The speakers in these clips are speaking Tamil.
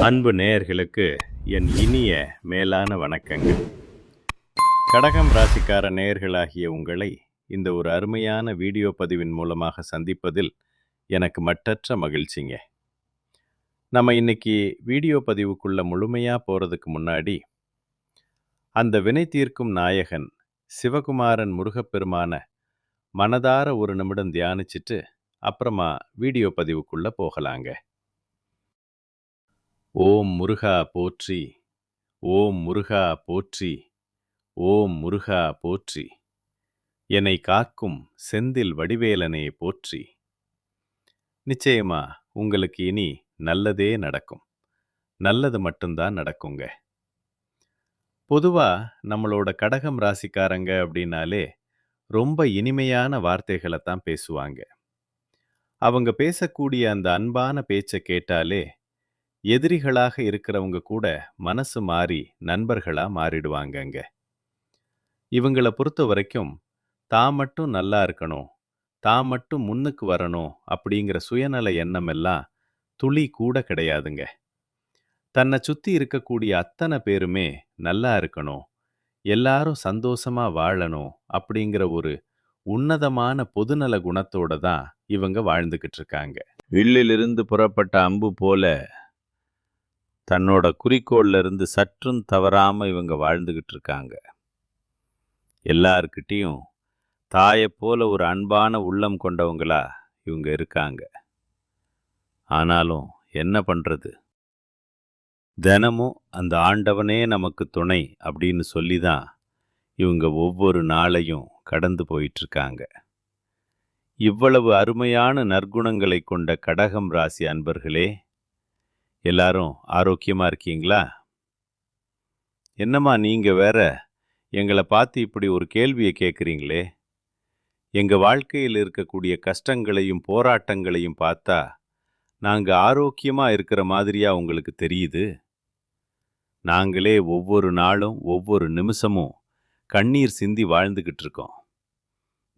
அன்பு நேயர்களுக்கு என் இனிய மேலான வணக்கங்கள். கடகம் ராசிக்கார நேயர்களாகிய உங்களை இந்த ஒரு அருமையான வீடியோ பதிவின் மூலமாக சந்திப்பதில் எனக்கு மட்டற்ற மகிழ்ச்சிங்க. நம்ம இன்னைக்கு வீடியோ பதிவுக்குள்ள முழுமையாக போகிறதுக்கு முன்னாடி அந்த வினை தீர்க்கும் நாயகன் சிவகுமாரன் முருகப்பெருமான மனதார ஒரு நிமிடம் தியானிச்சுட்டு அப்புறமா வீடியோ பதிவுக்குள்ள போகலாங்க. ஓம் முருகா போற்றி, ஓம் முருகா போற்றி, ஓம் முருகா போற்றி, என்னை காக்கும் செந்தில் வடிவேலனே போற்றி. நிச்சயமா உங்களுக்கு இனி நல்லதே நடக்கும். நல்லது மட்டும்தான் நடக்குங்க. பொதுவா நம்மளோட கடகம் ராசிக்காரங்க அப்படின்னாலே ரொம்ப இனிமையான வார்த்தைகளை தான் பேசுவாங்க. அவங்க பேசக்கூடிய அந்த அன்பான பேச்சை கேட்டாலே எதிரிகளாக இருக்கிறவங்க கூட மனசு மாறி நண்பர்களா மாறிடுவாங்கங்க. இவங்கள பொறுத்த வரைக்கும் தான் மட்டும் நல்லா இருக்கணும், தான் மட்டும் முன்னுக்கு வரணும் அப்படிங்கிற சுயநல எண்ணம் எல்லாம் துளி கூட கிடையாதுங்க. தன்னை சுத்தி இருக்கக்கூடிய அத்தனை பேருமே நல்லா இருக்கணும், எல்லாரும் சந்தோஷமா வாழணும் அப்படிங்கிற ஒரு உன்னதமான பொதுநல குணத்தோட தான் இவங்க வாழ்ந்துகிட்டு இருக்காங்க. வில்லிலிருந்து புறப்பட்ட அம்பு போல தன்னோட குறிக்கோள்ல இருந்து சற்றும் தவறாம இவங்க வாழ்ந்துகிட்டு இருக்காங்க. எல்லார்கிட்டையும் தாயை போல ஒரு அன்பான உள்ளம் கொண்டவங்களா இவங்க இருக்காங்க. ஆனாலும் என்ன பண்றது, தினமும் அந்த ஆண்டவனே நமக்கு துணை அப்படின்னு சொல்லி தான் இவங்க ஒவ்வொரு நாளையும் கடந்து போயிட்டு இருக்காங்க. இவ்வளவு அருமையான நற்குணங்களை கொண்ட கடகம் ராசி அன்பர்களே, எல்லாரும் ஆரோக்கியமா இருக்கீங்களா? என்னம்மா நீங்க வேற எங்களை பார்த்து இப்படி ஒரு கேள்வியை கேட்குறீங்களே? எங்க வாழ்க்கையில் இருக்கக்கூடிய கஷ்டங்களையும் போராட்டங்களையும் பார்த்தா நாங்க ஆரோக்கியமா இருக்கிற மாதிரியா உங்களுக்கு தெரியுது? நாங்களே ஒவ்வொரு நாளும் ஒவ்வொரு நிமிஷமும் கண்ணீர் சிந்தி வாழ்ந்துகிட்டு இருக்கோம்.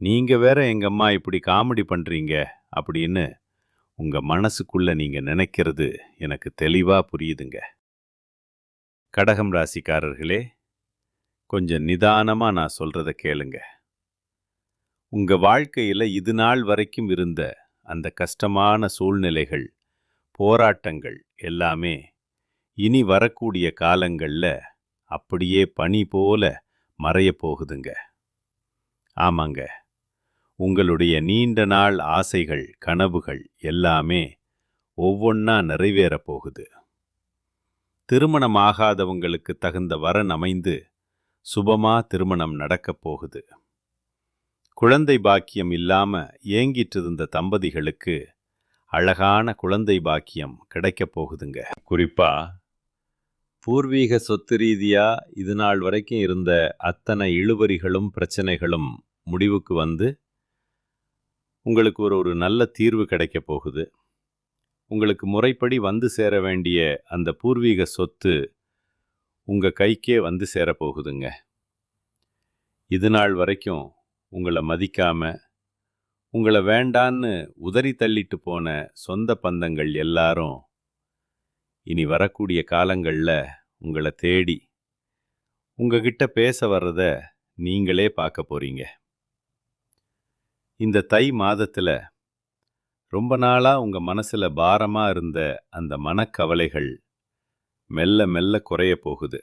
நீங்க வேற எங்கம்மா இப்படி காமெடி பண்றீங்க அப்படின்னு உங்க மனசுக்குள்ள நீங்க நினைக்கிறது எனக்கு தெளிவா புரியுதுங்க. கடகம் ராசிக்காரர்களே, கொஞ்சம் நிதானமா நான் சொல்றத கேளுங்க. உங்க வாழ்க்கையில இது நாள் வரைக்கும் இருந்த அந்த கஷ்டமான சூழ்நிலைகள், போராட்டங்கள் எல்லாமே இனி வரக்கூடிய காலங்கள்ல அப்படியே பனி போல மறைய போகுதுங்க. ஆமாங்க, உங்களுடைய நீண்ட நாள் ஆசைகள், கனவுகள் எல்லாமே ஒவ்வொன்றா நிறைவேற போகுது. திருமணமாகாதவங்களுக்கு தகுந்த வரன் அமைந்து சுபமா திருமணம் நடக்கப் போகுது. குழந்தை பாக்கியம் இல்லாம ஏங்கிட்டு இருந்த தம்பதிகளுக்கு அழகான குழந்தை பாக்கியம் கிடைக்கப் போகுதுங்க. குறிப்பா பூர்வீக சொத்து ரீதியா இது நாள் வரைக்கும் இருந்த அத்தனை இழுபறிகளும் பிரச்சனைகளும் முடிவுக்கு வந்து உங்களுக்கு ஒரு நல்ல தீர்வு கிடைக்க போகுது. உங்களுக்கு முறைப்படி வந்து சேர வேண்டிய அந்த பூர்வீக சொத்து உங்க கைக்கே வந்து சேரப்போகுதுங்க. இது நாள் வரைக்கும் உங்களை மதிக்காம உங்களை வேண்டான்னு உதறி தள்ளிட்டு போன சொந்த பந்தங்கள் எல்லாரும் இனி வரக்கூடிய காலங்களில் உங்களை தேடி உங்ககிட்ட பேச வர்றத நீங்களே பார்க்க போறீங்க. இந்த தை மாதத்தில் ரொம்ப நாளாக உங்கள் மனசில் பாரமாக இருந்த அந்த மனக்கவலைகள் மெல்ல மெல்ல குறைய போகுது.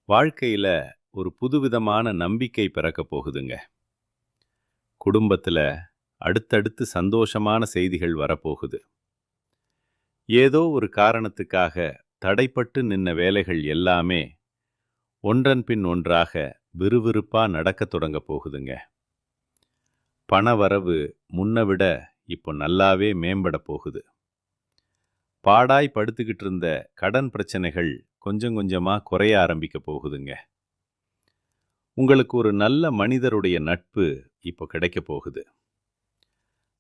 வாழ்க்கையில் ஒரு புதுவிதமான நம்பிக்கை பிறக்க போகுதுங்க. குடும்பத்தில் அடுத்தடுத்து சந்தோஷமான செய்திகள் வரப்போகுது. ஏதோ ஒரு காரணத்துக்காக தடைப்பட்டு நின்ன வேலைகள் எல்லாமே ஒன்றன் பின் ஒன்றாக விறுவிறுப்பாக நடக்க தொடங்க போகுதுங்க. பணவரவு முன்ன விட இப்போ நல்லாவே மேம்பட போகுது. பாடாய் படுத்துக்கிட்டு இருந்த கடன் பிரச்சனைகள் கொஞ்சம் கொஞ்சமாக குறைய ஆரம்பிக்க போகுதுங்க. உங்களுக்கு ஒரு நல்ல மனிதருடைய நட்பு இப்போ கிடைக்க போகுது.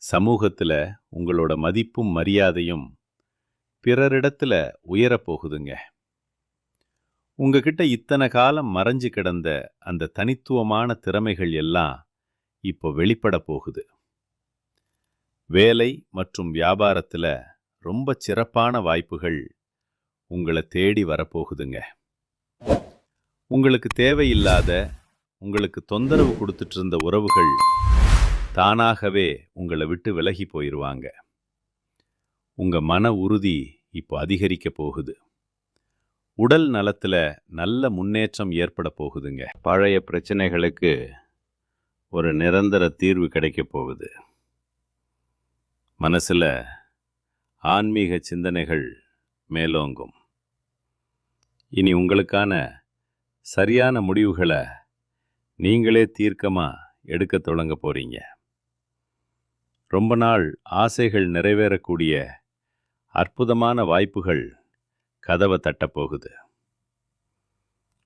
சமூகத்தில் உங்களோட மதிப்பும் மரியாதையும் பிறரிடத்துல உயரப்போகுதுங்க. உங்ககிட்ட இத்தனை காலம் மறைஞ்சு கிடந்த அந்த தனித்துவமான திறமைகள் எல்லாம் இப்போ வெளிப்பட போகுது. வேலை மற்றும் வியாபாரத்தில் ரொம்ப சிறப்பான வாய்ப்புகள் உங்களை தேடி வரப்போகுதுங்க. உங்களுக்கு தேவையில்லாத, உங்களுக்கு தொந்தரவு கொடுத்துட்டு இருந்த உறவுகள் தானாகவே உங்களை விட்டு விலகி போயிருவாங்க. உங்க மன உறுதி இப்போ அதிகரிக்க போகுது. உடல் நலத்துல நல்ல முன்னேற்றம் ஏற்பட போகுதுங்க. பழைய பிரச்சனைகளுக்கு ஒரு நிரந்தர தீர்வு கிடைக்க போகுது. மனசுல ஆன்மீக சிந்தனைகள் மேலோங்கும். இனி உங்களுக்கான சரியான முடிவுகளை நீங்களே தீர்க்கமா எடுக்க தொடங்க போறீங்க. ரொம்ப நாள் ஆசைகள் நிறைவேறக்கூடிய அற்புதமான வாய்ப்புகள் கதவை தட்டப்போகுது.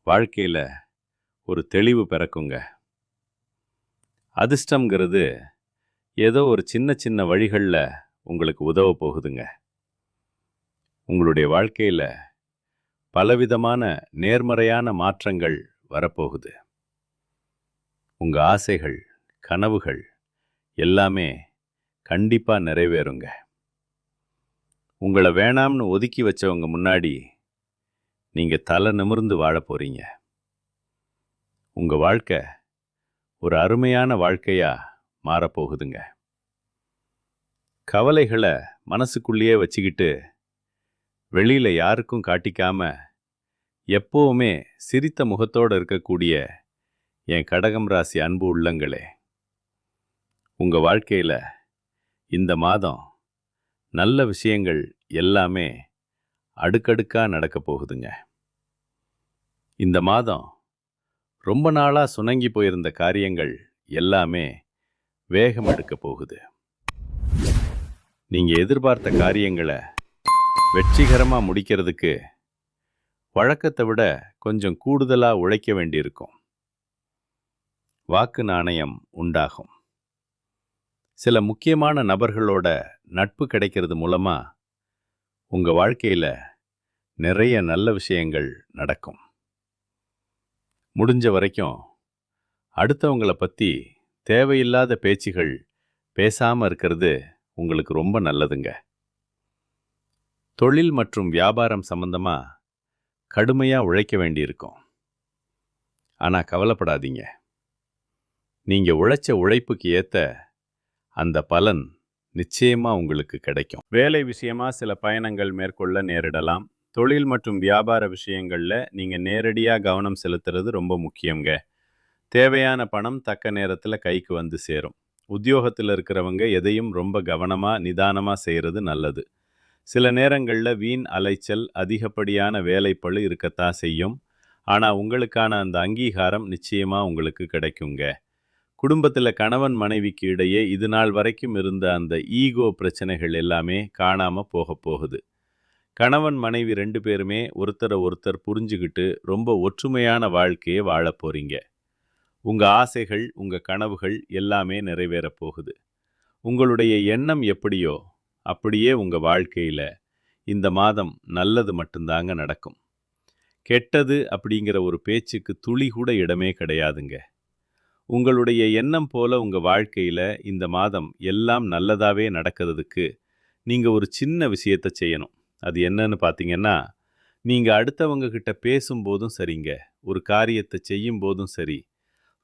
வாழ்க்கையில ஒரு தெளிவு பிறக்குங்க. அதிர்ஷ்டம்ங்கிறது ஏதோ ஒரு சின்ன சின்ன வழிகளில் உங்களுக்கு உதவ போகுதுங்க. உங்களுடைய வாழ்க்கையில் பலவிதமான நேர்மறையான மாற்றங்கள் வரப்போகுது. உங்கள் ஆசைகள், கனவுகள் எல்லாமே கண்டிப்பாக நிறைவேறுங்க. உங்களை வேணாம்னு ஒதுக்கி வச்சவங்க முன்னாடி நீங்கள் தலை நிமிர்ந்து வாழ போகிறீங்க. உங்கள் வாழ்க்கை ஒரு அருமையான வாழ்க்கையாக மாறப்போகுதுங்க. கவலைகளை மனசுக்குள்ளேயே வச்சுக்கிட்டு வெளியில் யாருக்கும் காட்டிக்காம எப்போவுமே சிரித்த முகத்தோடு இருக்கக்கூடிய என் கடகம் ராசி அன்பு உள்ளங்களே, உங்கள் வாழ்க்கையில் இந்த மாதம் நல்ல விஷயங்கள் எல்லாமே அடுக்கடுக்காக நடக்க போகுதுங்க. இந்த மாதம் ரொம்ப நாளாக சுணங்கி போயிருந்த காரியங்கள் எல்லாமே வேகம் எடுக்க போகுது. நீங்கள் எதிர்பார்த்த காரியங்களை வெற்றிகரமாக முடிக்கிறதுக்கு வழக்கத்தை விட கொஞ்சம் கூடுதலாக உழைக்க வேண்டியிருக்கும். வாக்கு நாணயம் உண்டாகும். சில முக்கியமான நபர்களோட நட்பு கிடைக்கிறது மூலமாக உங்கள் வாழ்க்கையில் நிறைய நல்ல விஷயங்கள் நடக்கும். முடிஞ்ச வரைக்கும் அடுத்தவங்களை பற்றி தேவையில்லாத பேச்சுகள் பேசாமல் இருக்கிறது உங்களுக்கு ரொம்ப நல்லதுங்க. தொழில் மற்றும் வியாபாரம் சம்பந்தமாக கடுமையாக உழைக்க வேண்டியிருக்கும். ஆனால் கவலைப்படாதீங்க. நீங்கள் உழைச்ச உழைப்புக்கு ஏற்ற அந்த பலன் நிச்சயமாக உங்களுக்கு கிடைக்கும். வேலை விஷயமாக சில பயணங்கள் மேற்கொள்ள நேரிடலாம். தொழில் மற்றும் வியாபார விஷயங்களில் நீங்கள் நேரடியாக கவனம் செலுத்துறது ரொம்ப முக்கியங்க. தேவையான பணம் தக்க நேரத்தில் கைக்கு வந்து சேரும். உத்தியோகத்தில் இருக்கிறவங்க எதையும் ரொம்ப கவனமாக நிதானமாக செய்கிறது நல்லது. சில நேரங்களில் வீண் அலைச்சல், அதிகப்படியான வேலைப்பளு இருக்கத்தான் செய்யும். ஆனால் உங்களுக்கான அந்த அங்கீகாரம் நிச்சயமாக உங்களுக்கு கிடைக்குங்க. குடும்பத்தில் கணவன் மனைவிக்கு இடையே இது நாள் வரைக்கும் இருந்த அந்த ஈகோ பிரச்சனைகள் எல்லாமே காணாமல் போக போகுது. கணவன் மனைவி 2 பேருமே ஒருத்தரை ஒருத்தர் புரிஞ்சுக்கிட்டு ரொம்ப ஒற்றுமையான வாழ்க்கையை வாழ போகிறீங்க. உங்கள் ஆசைகள், உங்கள் கனவுகள் எல்லாமே நிறைவேற போகுது. உங்களுடைய எண்ணம் எப்படியோ அப்படியே உங்கள் வாழ்க்கையில் இந்த மாதம் நல்லது மட்டும்தாங்க நடக்கும். கெட்டது அப்படிங்கிற ஒரு பேச்சுக்கு துளி கூட இடமே கிடையாதுங்க. உங்களுடைய எண்ணம் போல உங்கள் வாழ்க்கையில் இந்த மாதம் எல்லாம் நல்லதாகவே நடக்கிறதுக்கு நீங்கள் ஒரு சின்ன விஷயத்தை செய்யணும். அது என்னன்னு பார்த்தீங்கன்னா, நீங்கள் அடுத்தவங்க கிட்ட பேசும்போதும் சரிங்க, ஒரு காரியத்தை செய்யும் போதும் சரி,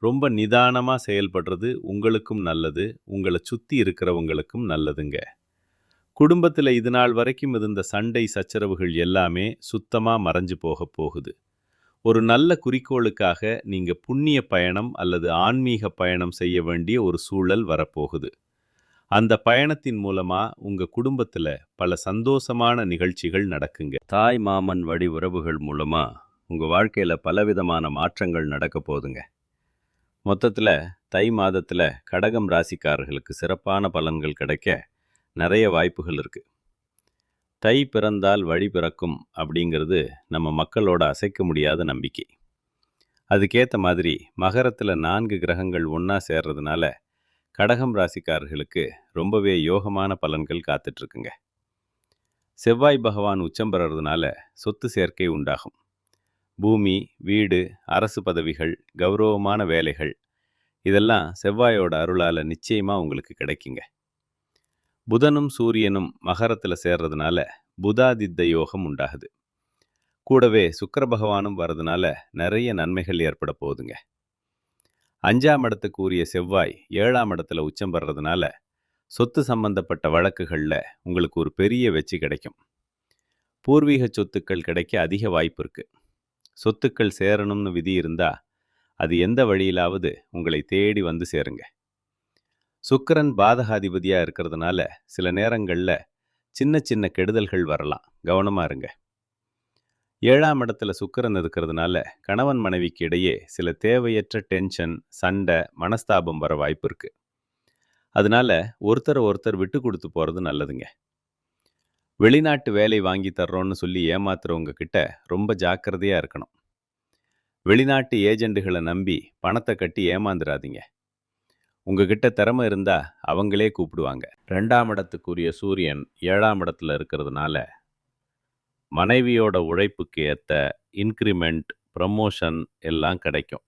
ரொம்ப நிதானமாக செயல்படுறது உங்களுக்கும் நல்லது, உங்களை சுற்றி இருக்கிறவங்களுக்கும் நல்லதுங்க. குடும்பத்தில் இது நாள் வரைக்கும் இருந்த சண்டை சச்சரவுகள் எல்லாமே சுத்தமாக மறைஞ்சு போக போகுது. ஒரு நல்ல குறிக்கோளுக்காக நீங்கள் புண்ணிய பயணம் அல்லது ஆன்மீக பயணம் செய்ய வேண்டிய ஒரு சூழல் வரப்போகுது. அந்த பயணத்தின் மூலமாக உங்கள் குடும்பத்தில் பல சந்தோஷமான நிகழ்ச்சிகள் நடக்குங்க. தாய் மாமன் வழி உறவுகள் மூலமாக உங்கள் வாழ்க்கையில் பலவிதமான மாற்றங்கள் நடக்க போகுதுங்க. மொத்தத்தில் தை மாதத்தில் கடகம் ராசிக்காரர்களுக்கு சிறப்பான பலன்கள் கிடைக்க நிறைய வாய்ப்புகள் இருக்குது. தை பிறந்தால் வழி பிறக்கும் அப்படிங்கிறது நம்ம மக்களோட அசைக்க முடியாத நம்பிக்கை. அதுக்கேற்ற மாதிரி மகரத்தில் 4 கிரகங்கள் ஒன்றா சேர்றதுனால கடகம் ராசிக்காரர்களுக்கு ரொம்பவே யோகமான பலன்கள் காத்துட்ருக்குங்க. செவ்வாய் பகவான் உச்சம் பெறறதுனால சொத்து சேர்க்கை உண்டாகும். பூமி, வீடு, அரசு பதவிகள், கௌரவமான வேலைகள் இதெல்லாம் செவ்வாயோட அருளால் நிச்சயமாக உங்களுக்கு கிடைக்குங்க. புதனும் சூரியனும் மகரத்துல சேர்றதுனால புதாதித்த யோகம் உண்டாகுது. கூடவே சுக்கிர பகவானும் வர்றதுனால நிறைய நன்மைகள் ஏற்பட போகுதுங்க. 5ஆம் இடத்துக்கு உரிய செவ்வாய் 7ஆம் இடத்துல உச்சம் பெறதுனால சொத்து சம்பந்தப்பட்ட வழக்குகள்ல உங்களுக்கு ஒரு பெரிய வெற்றி கிடைக்கும். பூர்வீக சொத்துக்கள் கிடைக்க அதிக வாய்ப்பு இருக்கு. சொத்துக்கள் சேரணும்னு விதி இருந்தா அது எந்த வழியிலாவது உங்களை தேடி வந்து சேருங்க. சுக்கிரன் பாதகாதிபதியா இருக்கிறதுனால சில நேரங்கள்ல சின்ன சின்ன கெடுதல்கள் வரலாம், கவனமா இருங்க. 7ஆம் இடத்துல சுக்கிரன் இருக்கிறதுனால கணவன் மனைவிக்கு இடையே சில தேவையற்ற டென்ஷன், சண்டை, மனஸ்தாபம் வர வாய்ப்பு இருக்கு. அதனால ஒருத்தரை ஒருத்தர் விட்டு கொடுத்து போறது நல்லதுங்க. வெளிநாட்டு வேலை வாங்கி தர்றோன்னு சொல்லி ஏமாத்துறவங்க கிட்ட ரொம்ப ஜாக்கிரதையா இருக்கணும். வெளிநாட்டு ஏஜெண்டுகளை நம்பி பணத்தை கட்டி ஏமாந்துடாதீங்க. உங்ககிட்ட திறமை இருந்தா அவங்களே கூப்பிடுவாங்க. 2ஆம் இடத்துக்குரிய சூரியன் 7ஆம் இடத்துல இருக்கிறதுனால மனைவியோட உழைப்புக்கு ஏற்ற இன்க்ரிமெண்ட், ப்ரமோஷன் எல்லாம் கிடைக்கும்.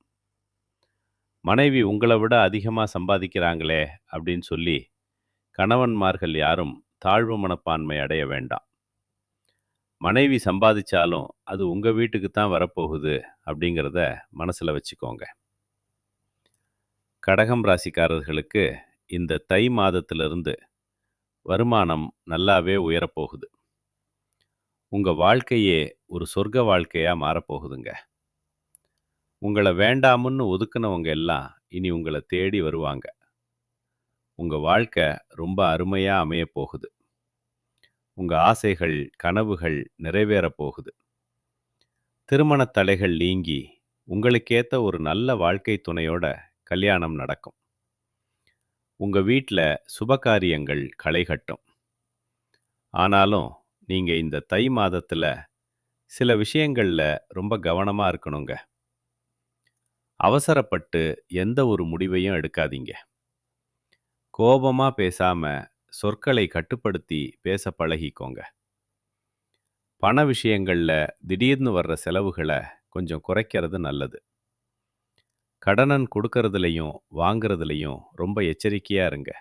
மனைவி உங்களை விட அதிகமாக சம்பாதிக்கிறாங்களே அப்படின்னு சொல்லி கணவன்மார்கள் யாரும் தாழ்வு மனப்பான்மை அடைய வேண்டாம். மனைவி சம்பாதிச்சாலும் அது உங்கள் வீட்டுக்கு தான் வரப்போகுது அப்படிங்கிறத மனசில் வச்சுக்கோங்க. கடகம் ராசிக்காரர்களுக்கு இந்த தை மாதத்திலிருந்து வருமானம் நல்லாவே உயரப்போகுது. உங்கள் வாழ்க்கையே ஒரு சொர்க்க வாழ்க்கையாக மாறப்போகுதுங்க. உங்களை வேண்டாமுன்னு ஒதுக்குனவங்க எல்லாம் இனி உங்களை தேடி வருவாங்க. உங்கள் வாழ்க்கை ரொம்ப அருமையாக அமையப் போகுது. உங்கள் ஆசைகள், கனவுகள் நிறைவேறப் போகுது. திருமணத் தடைகள் நீங்கி உங்களுக்கேற்ற ஒரு நல்ல வாழ்க்கை துணையோட கல்யாணம் நடக்கும். உங்கள் வீட்டில் சுபகாரியங்கள் களைகட்டும். ஆனாலும் நீங்கள் இந்த தை மாதத்தில் சில விஷயங்களில் ரொம்ப கவனமாக இருக்கணுங்க. அவசரப்பட்டு எந்த ஒரு முடிவையும் எடுக்காதீங்க. கோபமாக பேசாமல் சொற்களை கட்டுப்படுத்தி பேச பழகிக்கோங்க. பண விஷயங்களில் திடீர்னு வர்ற செலவுகளை கொஞ்சம் குறைக்கிறது நல்லது. கடனன் கொடுக்கறதுலையும் வாங்கிறதுலையும் ரொம்ப எச்சரிக்கையாக இருங்க.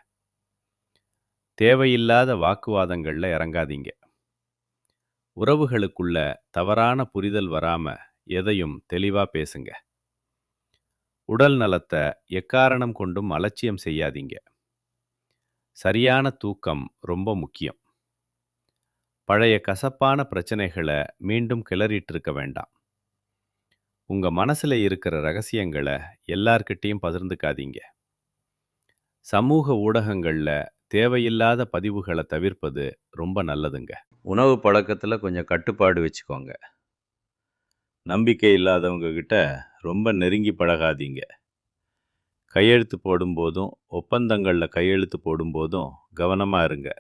தேவையில்லாத வாக்குவாதங்களில் இறங்காதீங்க. உறவுகளுக்குள்ள தவறான புரிதல் வராமல் எதையும் தெளிவாக பேசுங்க. உடல் நலத்தை எக்காரணம் கொண்டும் அலட்சியம் செய்யாதீங்க. சரியான தூக்கம் ரொம்ப முக்கியம். பழைய கசப்பான பிரச்சனைகளை மீண்டும் கிளறிட்டு இருக்க வேண்டாம். உங்கள் மனசில் இருக்கிற ரகசியங்களை எல்லார்கிட்டையும் பகிர்ந்துக்காதீங்க. சமூக ஊடகங்களில் தேவையில்லாத பதிவுகளை தவிர்ப்பது ரொம்ப நல்லதுங்க. உணவு பழக்கத்தில் கொஞ்சம் கட்டுப்பாடு வச்சுக்கோங்க. நம்பிக்கை இல்லாதவங்க கிட்ட ரொம்ப நெருங்கி பழகாதீங்க. கையெழுத்து போடும்போதும் ஒப்பந்தங்களில் கையெழுத்து போடும்போதும் கவனமாக இருங்க.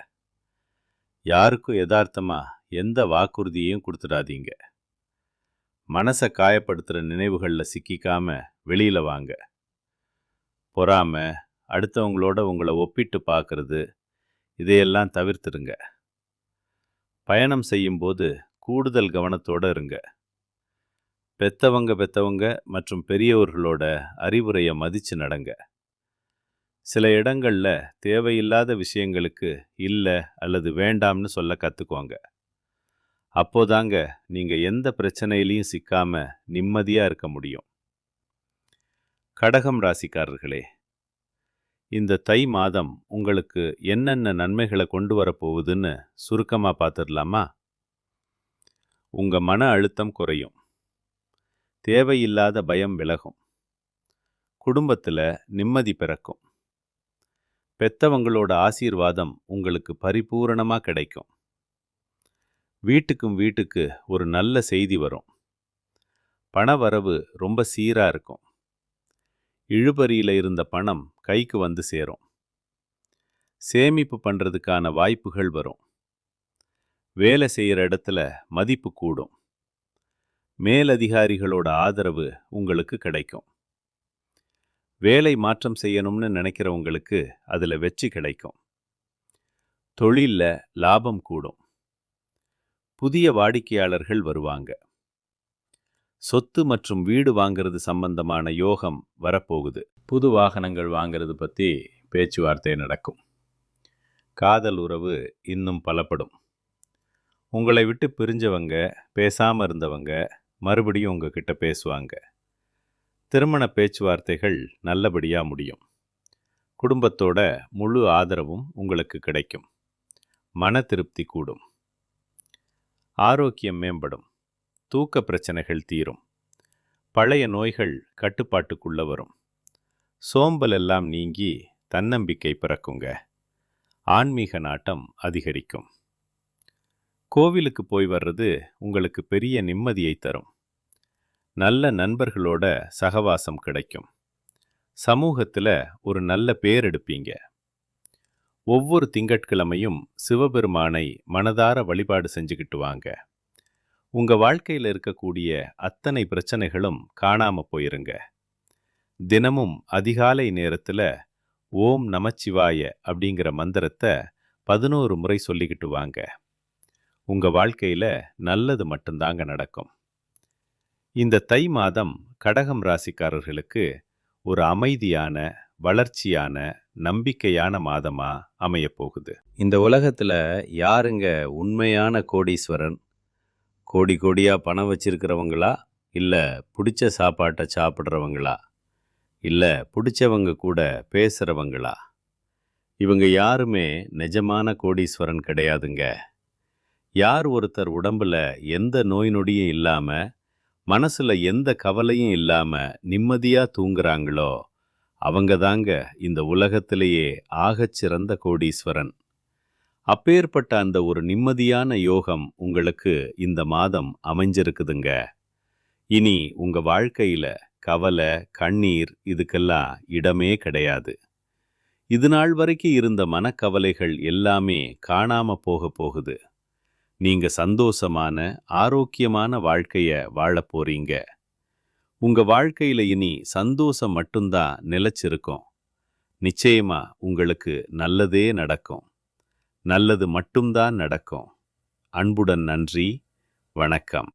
யாருக்கும் யதார்த்தமாக எந்த வாக்குறுதியையும் கொடுத்துடாதீங்க. மனசை காயப்படுத்துகிற நினைவுகளில் சிக்கிக்காம வெளியில் வாங்க. பொறாமை, அடுத்தவங்களோட உங்களை ஒப்பிட்டு பார்க்கறது, இதையெல்லாம் தவிர்த்துடுங்க. பயணம் செய்யும்போது கூடுதல் கவனத்தோடு இருங்க. பெத்தவங்க மற்றும் பெரியவர்களோட அறிவுரையை மதித்து நடங்க. சில இடங்களில் தேவையில்லாத விஷயங்களுக்கு இல்லை அல்லது வேண்டாம்னு சொல்ல கற்றுக்கோங்க. அப்போதாங்க நீங்கள் எந்த பிரச்சனையிலையும் சிக்காம நிம்மதியாக இருக்க முடியும். கடகம் ராசிக்காரர்களே, இந்த தை மாதம் உங்களுக்கு என்னென்ன நன்மைகளை கொண்டு வரப்போகுதுன்னு சுருக்கமாக பார்த்துடலாமா? உங்கள் மன அழுத்தம் குறையும். தேவையில்லாத பயம் விலகும். குடும்பத்தில் நிம்மதி பிறக்கும். பெத்தவங்களோட ஆசீர்வாதம் உங்களுக்கு பரிபூரணமாக கிடைக்கும். வீட்டுக்கு ஒரு நல்ல செய்தி வரும். பண வரவு ரொம்ப சீராக இருக்கும். இழுபறியில் இருந்த பணம் கைக்கு வந்து சேரும். சேமிப்பு பண்ணுறதுக்கான வாய்ப்புகள் வரும். வேலை செய்கிற இடத்துல மதிப்பு கூடும். மேலதிகாரிகளோட ஆதரவு உங்களுக்கு கிடைக்கும். வேலை மாற்றம் செய்யணும்னு நினைக்கிறவங்களுக்கு அதில் வெற்றி கிடைக்கும். தொழிலில் லாபம் கூடும். புதிய வாடிக்கையாளர்கள் வருவாங்க. சொத்து மற்றும் வீடு வாங்கிறது சம்பந்தமான யோகம் வரப்போகுது. புது வாகனங்கள் வாங்கிறது பற்றி பேச்சுவார்த்தை நடக்கும். காதல் உறவு இன்னும் பலப்படும். உங்களை விட்டு பிரிஞ்சவங்க, பேசாம இருந்தவங்க மறுபடியும் உங்ககிட்ட பேசுவாங்க. திருமண பேச்சுவார்த்தைகள் நல்லபடியா முடியும். குடும்பத்தோட முழு ஆதரவும் உங்களுக்கு கிடைக்கும். மன திருப்தி கூடும். ஆரோக்கியம் மேம்படும். தூக்க பிரச்சனைகள் தீரும். பழைய நோய்கள் கட்டுப்பாட்டுக்குள்ள வரும். சோம்பல் எல்லாம் நீங்கி தன்னம்பிக்கை பிறக்குங்க. ஆன்மீக நாட்டம் அதிகரிக்கும். கோவிலுக்கு போய் வர்றது உங்களுக்கு பெரிய நிம்மதியை தரும். நல்ல நண்பர்களோட சகவாசம் கிடைக்கும். சமூகத்தில் ஒரு நல்ல பேர் எடுப்பீங்க. ஒவ்வொரு திங்கட்கிழமையும் சிவபெருமானை மனதார வழிபாடு செஞ்சுக்கிட்டு வாங்க. உங்க வாழ்க்கையில் இருக்கக்கூடிய அத்தனை பிரச்சனைகளும் காணாம போயிருங்க. தினமும் அதிகாலை நேரத்தில் ஓம் நமச்சிவாய அப்படிங்கிற மந்திரத்தை 11 முறை சொல்லிக்கிட்டு வாங்க. உங்க வாழ்க்கையில நல்லது மட்டும்தாங்க நடக்கும். இந்த தை மாதம் கடகம் ராசிக்காரர்களுக்கு ஒரு அமைதியான, வளர்ச்சியான, நம்பிக்கையான மாதமா அமைய போகுது. இந்த உலகத்துல யாருங்க உண்மையான கோடீஸ்வரன்? கோடி கோடியா பணம் வச்சிருக்கிறவங்களா, இல்ல பிடிச்ச சாப்பாட்டை சாப்பிட்றவங்களா, இல்ல பிடிச்சவங்க கூட பேசுறவங்களா? இவங்க யாருமே நிஜமான கோடீஸ்வரன் கிடையாதுங்க. யார் ஒருத்தர் உடம்புல எந்த நோய் நொடியும் இல்லாம, மனசுல எந்த கவலையும் இல்லாம நிம்மதியா தூங்குறாங்களோ அவங்க தாங்க இந்த உலகத்திலேயே ஆகச்சிறந்த கோடீஸ்வரன். அப்பேற்பட்ட அந்த ஒரு நிம்மதியான யோகம் உங்களுக்கு இந்த மாதம் அமைஞ்சிருக்குதுங்க. இனி உங்க வாழ்க்கையில கவலை, கண்ணீர் இதுக்கெல்லாம் இடமே கிடையாது. இது நாள் வரைக்கும் இருந்த மனக்கவலைகள் எல்லாமே காணாம போக போகுது. நீங்க சந்தோஷமான, ஆரோக்கியமான வாழ்க்கைய வாழப் போறீங்க. உங்க வாழ்க்கையில இனி சந்தோஷம் மட்டும்தான் நிலைச்சிருக்கும். நிச்சயமா உங்களுக்கு நல்லதே நடக்கும். நல்லது மட்டும்தான் நடக்கும். அன்புடன் நன்றி. வணக்கம்.